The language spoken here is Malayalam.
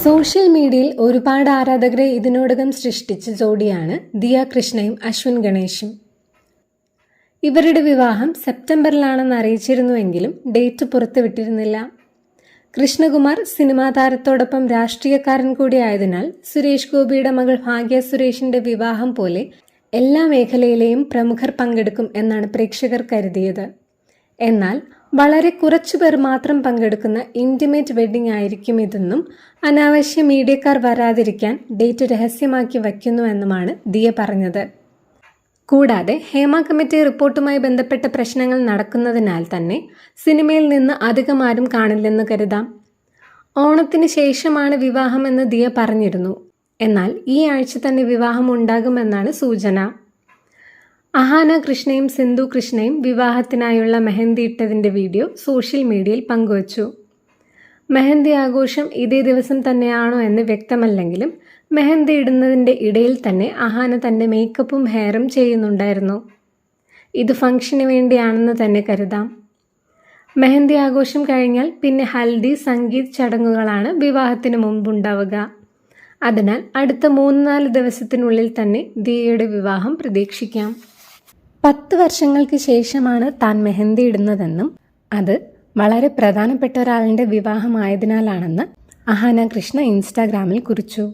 സോഷ്യൽ മീഡിയയിൽ ഒരുപാട് ആരാധകരെ ഇതിനോടകം സൃഷ്ടിച്ച ജോഡിയാണ് ദിയ കൃഷ്ണയും അശ്വിൻ ഗണേഷും. ഇവരുടെ വിവാഹം സെപ്റ്റംബറിലാണെന്ന് അറിയിച്ചിരുന്നുവെങ്കിലും ഡേറ്റ് പുറത്തുവിട്ടിരുന്നില്ല. കൃഷ്ണകുമാർ സിനിമാ താരത്തോടൊപ്പം രാഷ്ട്രീയക്കാരൻ കൂടിയായതിനാൽ സുരേഷ് ഗോപിയുടെ മകൾ ഭാഗ്യ സുരേഷിന്റെ വിവാഹം പോലെ എല്ലാ മേഖലയിലെയും പ്രമുഖർ പങ്കെടുക്കും എന്നാണ് പ്രേക്ഷകർ കരുതിയത്. എന്നാൽ വളരെ കുറച്ചുപേർ മാത്രം പങ്കെടുക്കുന്ന ഇന്റിമേറ്റ് വെഡ്ഡിംഗ് ആയിരിക്കും ഇതെന്നും അനാവശ്യ മീഡിയക്കാർ വരാതിരിക്കാൻ ഡേറ്റ് രഹസ്യമാക്കി വയ്ക്കുന്നുവെന്നുമാണ് ദിയ പറഞ്ഞത്. കൂടാതെ ഹേമ കമ്മിറ്റി റിപ്പോർട്ടുമായി ബന്ധപ്പെട്ട പ്രശ്നങ്ങൾ നടക്കുന്നതിനാൽ തന്നെ സിനിമയിൽ നിന്ന് അധികം ആരും കാണില്ലെന്ന് കരുതാം. ഓണത്തിന് ശേഷമാണ് വിവാഹമെന്ന് ദിയ പറഞ്ഞിരുന്നു. എന്നാൽ ഈ ആഴ്ച തന്നെ വിവാഹം ഉണ്ടാകുമെന്നാണ് സൂചന. അഹാന കൃഷ്ണയും സിന്ധു കൃഷ്ണയും വിവാഹത്തിനായുള്ള മെഹന്തി ഇട്ടതിൻ്റെ വീഡിയോ സോഷ്യൽ മീഡിയയിൽ പങ്കുവച്ചു. മെഹന്തി ആഘോഷം ഇതേ ദിവസം തന്നെയാണോ എന്ന് വ്യക്തമല്ലെങ്കിലും മെഹന്തി ഇടുന്നതിൻ്റെ ഇടയിൽ തന്നെ അഹാന തൻ്റെ മേക്കപ്പും ഹെയറും ചെയ്യുന്നുണ്ടായിരുന്നു. ഇത് ഫംഗ്ഷന് വേണ്ടിയാണെന്ന് തന്നെ കരുതാം. മെഹന്തി ആഘോഷം കഴിഞ്ഞാൽ പിന്നെ ഹൽദി, സംഗീത് ചടങ്ങുകളാണ് വിവാഹത്തിന് മുമ്പുണ്ടാവുക. അതിനാൽ അടുത്ത 3-4 ദിവസത്തിനുള്ളിൽ തന്നെ ദിയയുടെ വിവാഹം പ്രതീക്ഷിക്കാം. 10 വർഷങ്ങൾക്ക് ശേഷമാണ് താൻ മെഹന്തി ഇടുന്നതെന്നും അത് വളരെ പ്രധാനപ്പെട്ട ഒരാളുടെ വിവാഹമായതിനാലാണെന്ന് അഹാന കൃഷ്ണ ഇൻസ്റ്റാഗ്രാമിൽ കുറിച്ചു.